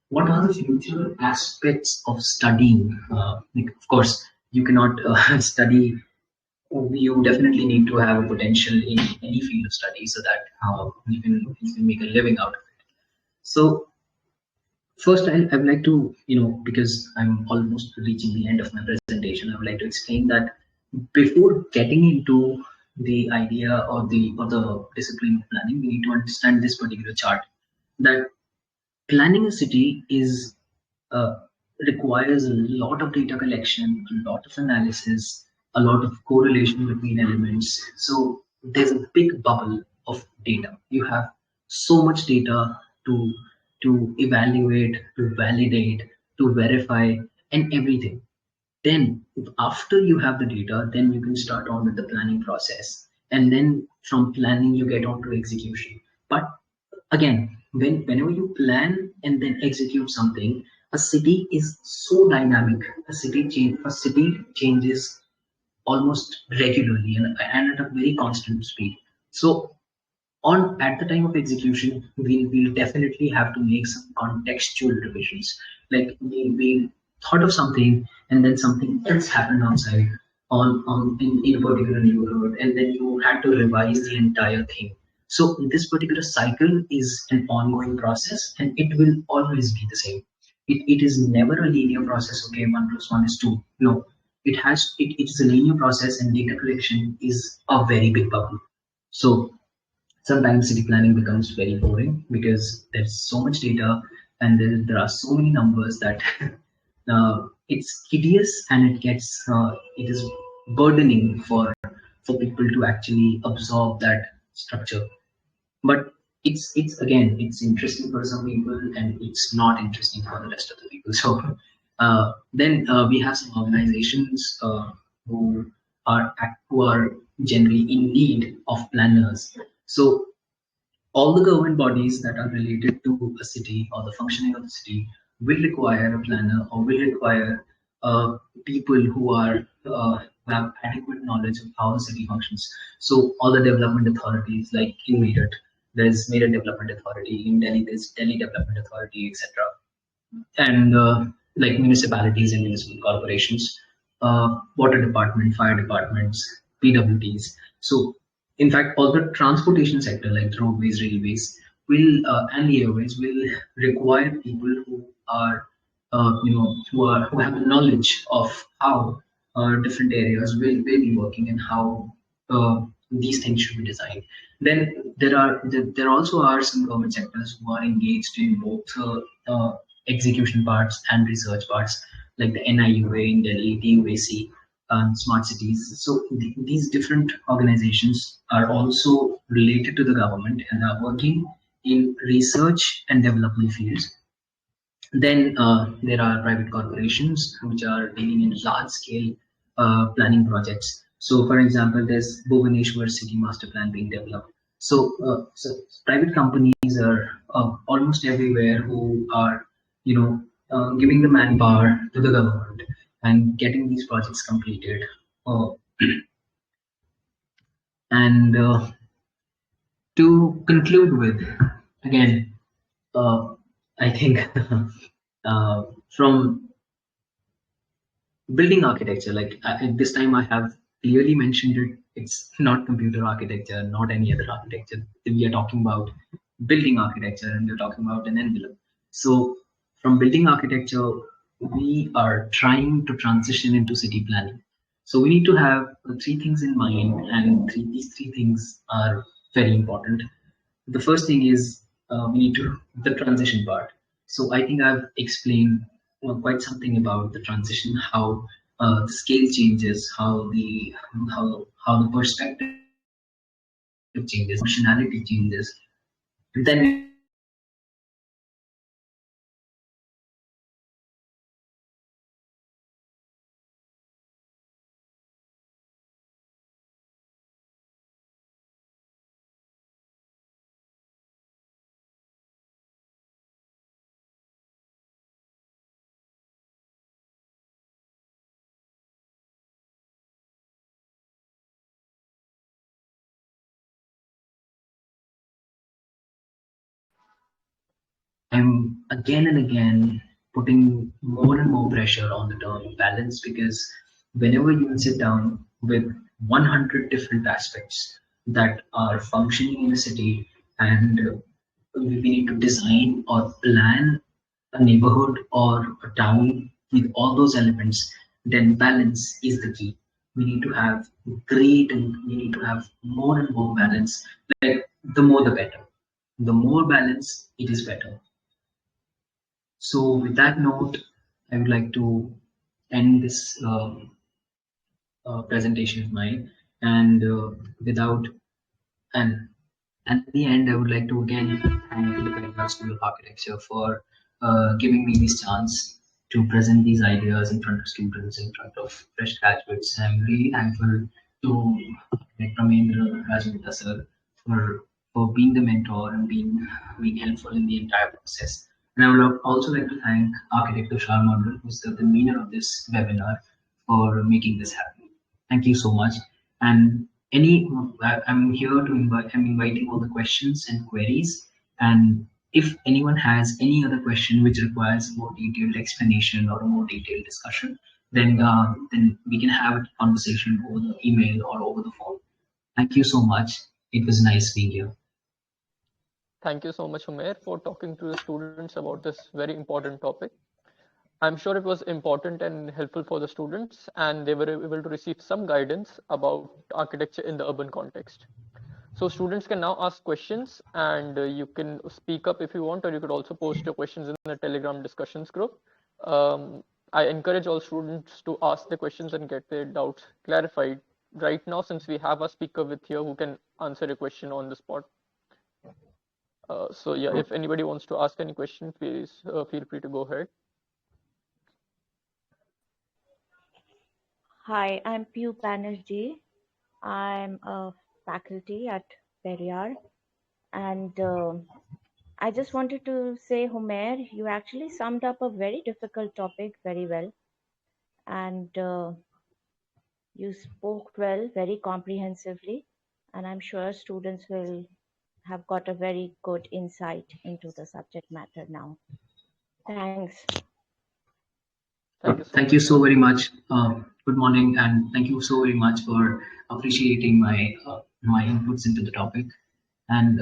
what are the future aspects of studying? Like, of course, you cannot study. You definitely need to have a potential in any field of study, so that you can make a living out of it. So first, I would like to, because I'm almost reaching the end of my presentation, I would like to explain that before getting into the idea or the discipline of planning, we need to understand this particular chart, that planning a city is uh, requires a lot of data collection, a lot of analysis, a lot of correlation between elements. So there's a big bubble of data. You have so much data to evaluate, to validate, to verify, and everything. Then after you have the data, then you can start on with the planning process, and then from planning you get on to execution. But again, whenever you plan and then execute something, a city is so dynamic. A city changes almost regularly, and at a very constant speed. So on at the time of execution, we'll definitely have to make some contextual revisions. Like we thought of something, and then something else happened outside in a particular neighborhood, and then you had to revise the entire thing. So this particular cycle is an ongoing process, and it will always be the same. It is never a linear process. Okay, 1 plus 1 is 2. No, it is a linear process, and data collection is a very big bubble. So sometimes city planning becomes very boring because there's so much data, and there are so many numbers that it's hideous, and it is burdening for people to actually absorb that structure. But it's again, it's interesting for some people, and it's not interesting for the rest of the people. So then we have some organizations who who are generally in need of planners. So all the government bodies that are related to a city or the functioning of the city will require a planner, or will require people who have adequate knowledge of how the city functions. So all the development authorities, like in Meerut, there's Meerut Development Authority. In Delhi, there's Delhi Development Authority, etc. And like municipalities and municipal corporations, water department, fire departments, PWDs. So, in fact, all the transportation sector, like roadways, railways, will and the airways will require people who are, who have the knowledge of how different areas will be working, and how these things should be designed. Then there also are some government sectors who are engaged in both execution parts and research parts, like the NIUA in Delhi, DUAC, smart cities. So these different organizations are also related to the government and are working in research and development fields. Then there are private corporations which are dealing in large scale planning projects. So, for example, there's Bhubaneswar City Master Plan being developed. So private companies are almost everywhere who are, giving the manpower to the government and getting these projects completed. Uh, and to conclude with, again, I think from building architecture, like at this time I have clearly mentioned it, it's not computer architecture, not any other architecture. We are talking about building architecture, and we're talking about an envelope. So from building architecture, we are trying to transition into city planning. So we need to have three things in mind, and these three things are very important. The first thing is we need to the transition part. So I think I've explained quite something about the transition, how the scale changes, how the perspective changes, functionality changes. Then I'm again and again putting more and more pressure on the term balance, because whenever you sit down with 100 different aspects that are functioning in a city, and we need to design or plan a neighborhood or a town with all those elements, then balance is the key. we need to have great, and we need to have more and more balance. Like the more the better. The more balance, it is better. So with that note, I would like to end this presentation of mine, and without and at the end, I would like to again thank the Kerala School of Architecture for giving me this chance to present these ideas in front of students, in front of fresh graduates. I'm really thankful to Ramendra Rajmita sir for being the mentor and being helpful in the entire process. And I would also like to thank Architect Tushar Mandal, who's the convener of this webinar, for making this happen. Thank you so much. And I'm here to invite. I'm inviting all the questions and queries. And if anyone has any other question which requires more detailed explanation or a more detailed discussion, then we can have a conversation over the email or over the phone. Thank you so much. It was nice being here. Thank you so much, Humair, for talking to the students about this very important topic. I'm sure it was important and helpful for the students, and they were able to receive some guidance about architecture in the urban context. So students can now ask questions, and you can speak up if you want, or you could also post your questions in the Telegram discussions group. I encourage all students to ask the questions and get their doubts clarified right now, since we have a speaker with here who can answer a question on the spot. So yeah, if anybody wants to ask any question, please feel free to go ahead. Hi, I'm Piyu Banerjee. I'm a faculty at Periyar, and I just wanted to say, Humair, you actually summed up a very difficult topic very well, and you spoke well, very comprehensively, and I'm sure students will have got a very good insight into the subject matter now. Thanks. Thank you so Very much. Good morning, and thank you so very much for appreciating my inputs into the topic. And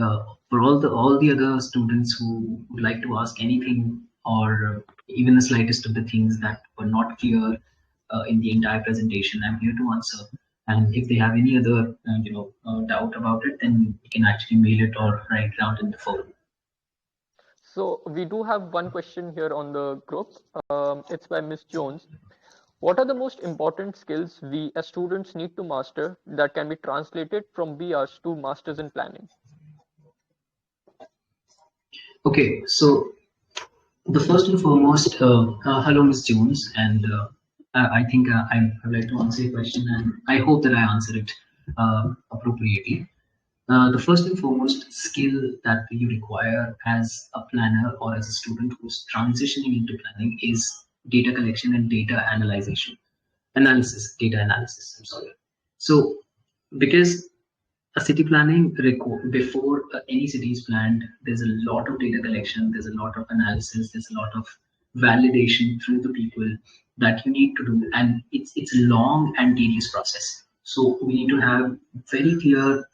for all the other students who would like to ask anything or even the slightest of the things that were not clear in the entire presentation, I'm here to answer. And if they have any other doubt about it, then you can actually mail it or write it down in the phone. So we do have one question here on the group. It's by Ms. Jones. What are the most important skills we as students need to master that can be translated from BRs to masters in planning? Okay, so the first and foremost, hello, Ms. Jones, and I think I'd like to answer your question, and I hope that I answer it appropriately. The first and foremost skill that you require as a planner or as a student who's transitioning into planning is data collection and data data analysis. I'm sorry. So, because a city planning before any city is planned, there's a lot of data collection, there's a lot of analysis, there's a lot of validation through the people that you need to do, and it's a long and tedious process. So we need to have very clear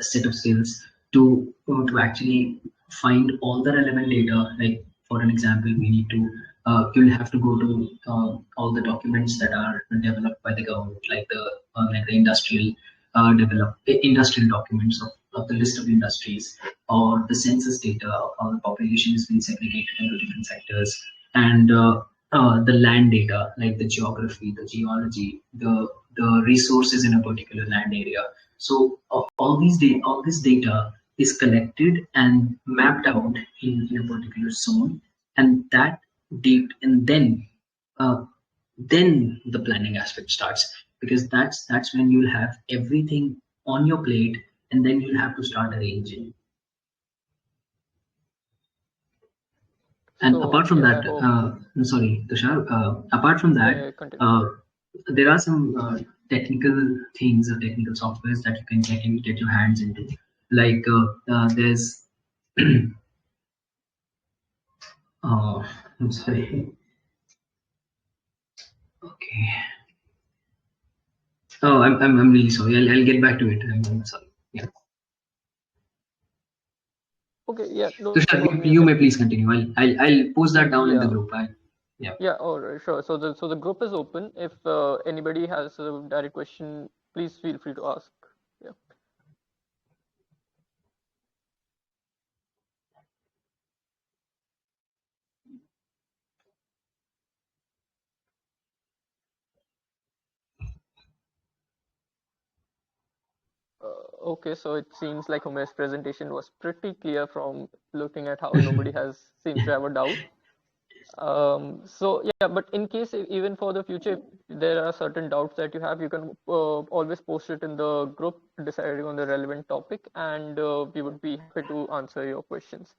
set of skills to actually find all the relevant data. Like for an example, we need to you'll have to go to all the documents that are developed by the government, like the industrial documents of the list of industries, or the census data of how the population has been segregated into different sectors, and the land data, like the geography, the geology, the resources in a particular land area. So all this data is collected and mapped out in a particular zone, and that date, and then the planning aspect starts, because that's when you'll have everything on your plate, and then you'll have to start arranging. And So, apart from yeah, that, sorry, Tushar. Apart from that, there are some technical things or technical softwares that you can get your hands into. Like there's, I'm sorry. Okay. Oh, I'm really sorry. I'll get back to it. I'm sorry. Yeah. Okay. Yeah. No Tushar, problem. you may please continue. I'll post that down in the Yeah. group. Yeah, all right, sure. So the group is open. If anybody has a direct question, please feel free to ask. Yeah. Okay, so it seems like Humair's presentation was pretty clear from looking at how nobody has seems to have a doubt. So yeah, but in case even for the future, if there are certain doubts that you have, you can always post it in the group deciding on the relevant topic, and we would be happy to answer your questions.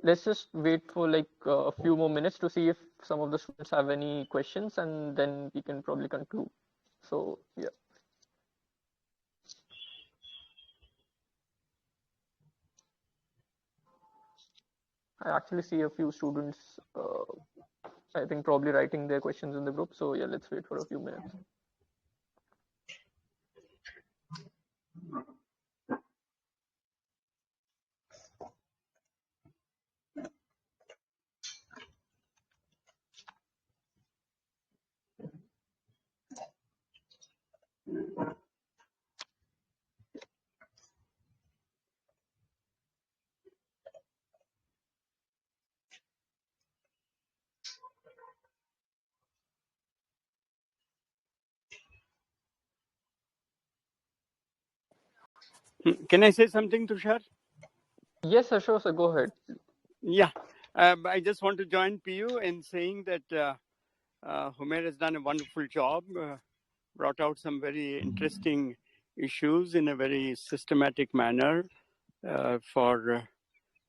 Let's just wait for like a few more minutes to see if some of the students have any questions, and then we can probably conclude. So yeah. I actually see a few students, I think probably writing their questions in the group. So yeah, let's wait for a few minutes. Can I say something, Tushar? Yes, sir, sure, sir, go ahead. Yeah, I just want to join PU in saying that Humair has done a wonderful job, brought out some very interesting issues in a very systematic manner for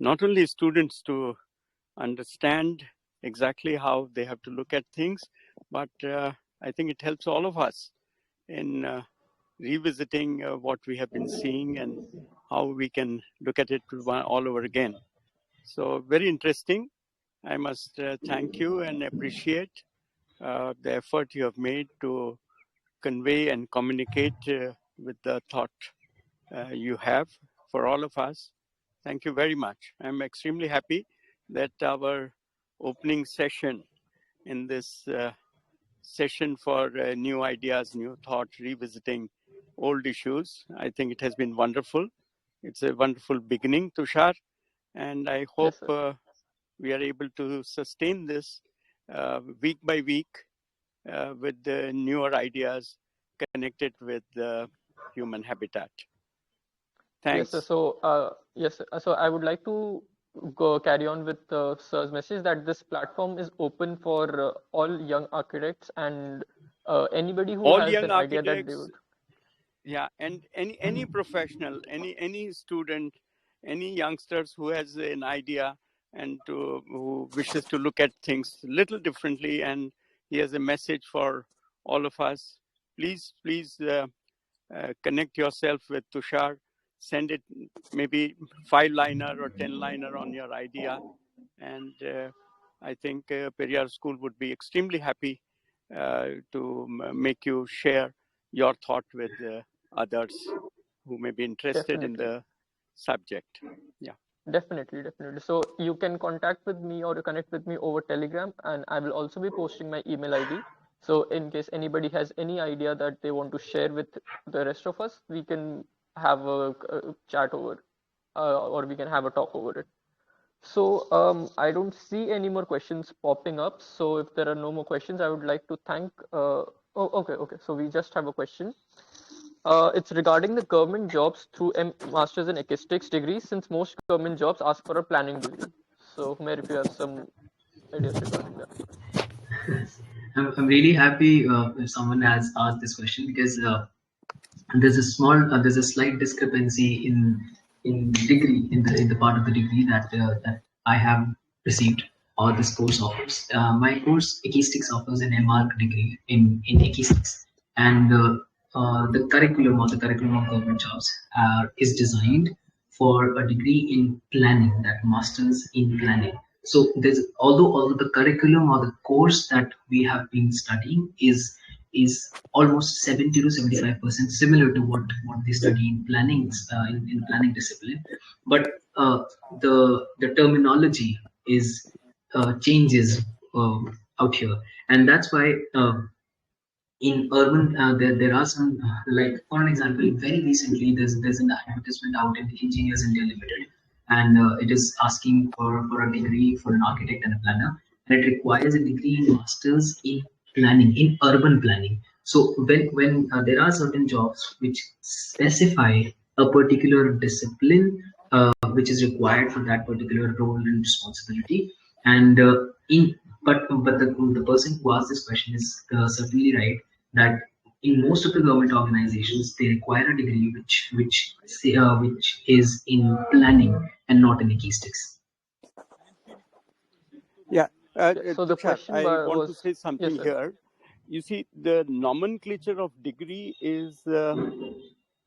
not only students to understand exactly how they have to look at things, but I think it helps all of us in revisiting what we have been seeing and how we can look at it all over again. So very interesting. I must thank you and appreciate the effort you have made to convey and communicate with the thought you have for all of us. Thank you very much. I'm extremely happy that our opening session in this session for new ideas, new thought, revisiting old issues, I think it has been wonderful. It's a wonderful beginning, Tushar, and I hope Yes, we are able to sustain this week by week with the newer ideas connected with the human habitat. yes, sir. Thanks. So yes, sir. So I would like to go carry on with sir's message that this platform is open for all young architects and anybody who All has young an idea that they architects, would. yeah, and any professional, any student, any youngsters who has an idea and who wishes to look at things a little differently, and he has a message for all of us, please connect yourself with Tushar. Send it maybe 5-liner or 10-liner on your idea, and I think Periyar School would be extremely happy to make you share your thought with others who may be interested in Definitely. the subject. Yeah. Definitely, definitely. So you can contact with me or connect with me over Telegram, and I will also be posting my email ID. So in case anybody has any idea that they want to share with the rest of us, we can have a chat over, or we can have a talk over it. So I don't see any more questions popping up. So if there are no more questions, I would like to thank. Oh, okay. So we just have a question. It's regarding the government jobs through a master's in acoustics degree, since most government jobs ask for a planning degree. So, Humair, if you have some ideas regarding that. I'm really happy if someone has asked this question because there's a slight discrepancy in degree in the part of the degree that I have received or this course offers. My course acoustics offers an MArch degree in acoustics, and the curriculum of government jobs is designed for a degree in planning, that masters in planning. So there's although the curriculum or the course that we have been studying is almost 70 to 75% similar to what they study in planning in planning discipline, but the terminology is changes out here, and that's why. In urban there are some like for an example, very recently there's an advertisement out in Engineers India Limited, and it is asking for a degree for an architect and a planner, and it requires a degree in masters in planning, in urban planning. So when there are certain jobs which specify a particular discipline which is required for that particular role and responsibility, and in but the person who asked this question is certainly right, that in most of the government organizations they require a degree which is in planning and not in acoustics. Yeah, So the Tushar, question I want to was, say yes, something sir. here. You see, the nomenclature of degree is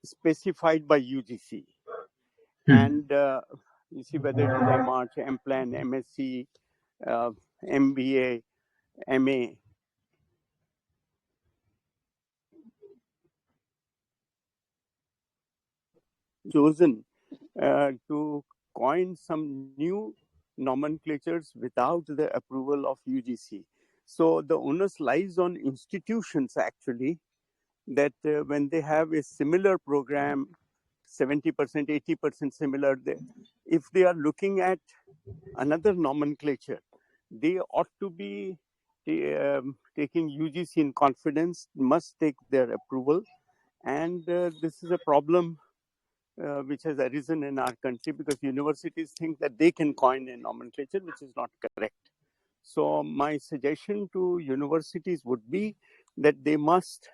specified by UGC, Hmm. and you see whether it is MArch, MPlan, MSc, MBA, MA. Chosen to coin some new nomenclatures without the approval of UGC. So the onus lies on institutions actually, that when they have a similar program, 70%, 80% similar, if they are looking at another nomenclature, they ought to be taking UGC in confidence, must take their approval. And this is a problem which has arisen in our country because universities think that they can coin a nomenclature, which is not correct. So my suggestion to universities would be that they must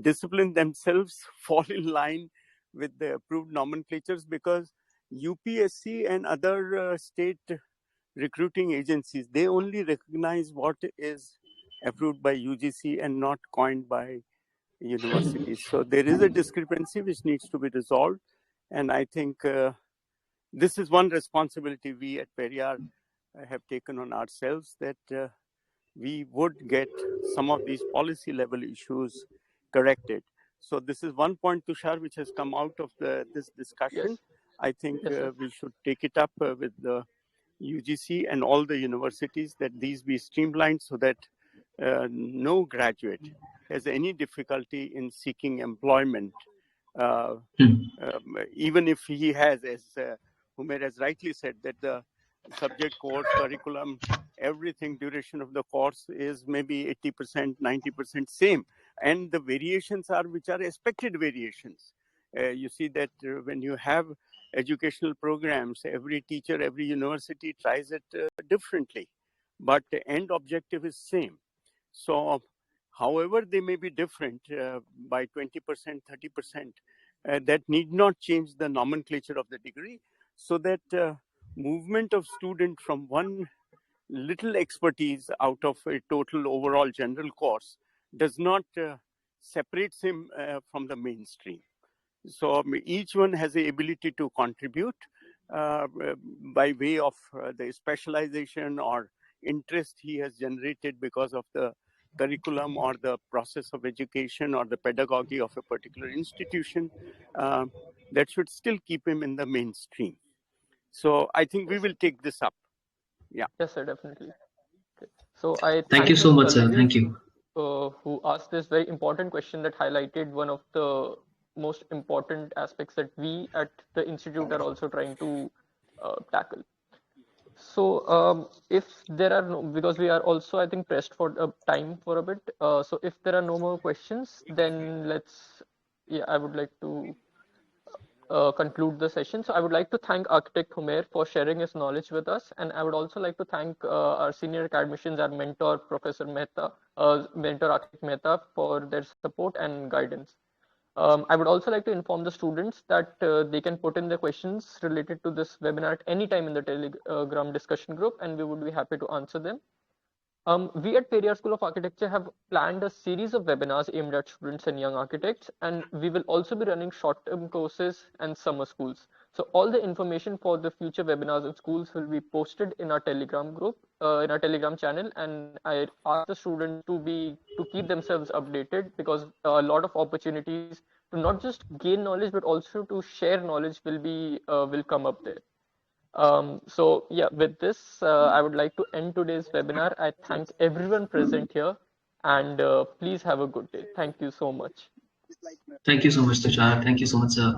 discipline themselves, fall in line with the approved nomenclatures, because UPSC and other state recruiting agencies, they only recognize what is approved by UGC and not coined by universities. So there is a discrepancy which needs to be resolved. And I think this is one responsibility we at Periyar have taken on ourselves, that we would get some of these policy level issues corrected. So this is one point, Tushar, which has come out of this discussion. Yes, I think yes, sir. we should take it up with the UGC and all the universities, that these be streamlined so that no graduate has any difficulty in seeking employment, uh, Hmm. even if he has, as Humair has rightly said, that the subject, course, curriculum, everything, duration of the course is maybe 80%, 90% same. And the variations are which are expected variations. You see that when you have educational programs, every teacher, every university tries it differently, but the end objective is same. So however they may be different by 20%, 30%, that need not change the nomenclature of the degree, so that movement of student from one little expertise out of a total overall general course does not separates him from the mainstream. So each one has the ability to contribute uh, by way of the specialization or interest he has generated because of the curriculum or the process of education or the pedagogy of a particular institution, uh, that should still keep him in the mainstream. So I think we Yes, will take this up. Yeah. yes, sir, definitely. Okay. So I Thank you thank so Mr. much, sir. Talveri Thank you. who asked this very important question that highlighted one of the most important aspects that we at the institute are also trying to tackle. So, if there are no, because we are also, I think, pressed for time for a bit. So, if there are no more questions, then let's, yeah, I would like to conclude the session. So, I would like to thank Architect Humair for sharing his knowledge with us, and I would also like to thank our senior academicians, our mentor, Professor Mehta, mentor Architect Mehta, for their support and guidance. I would also like to inform the students that they can put in their questions related to this webinar at any time in the Telegram discussion group, and we would be happy to answer them. We at Periyar School of Architecture have planned a series of webinars aimed at students and young architects, and we will also be running short-term courses and summer schools. So all the information for the future webinars in schools will be posted in our Telegram group, in our Telegram channel, and I ask the students to keep themselves updated, because a lot of opportunities to not just gain knowledge but also to share knowledge will come up there. So yeah, with this, I would like to end today's webinar. I thank everyone present here, and please have a good day. Thank you so much. Thank you so much, Tushar. Thank you so much, sir.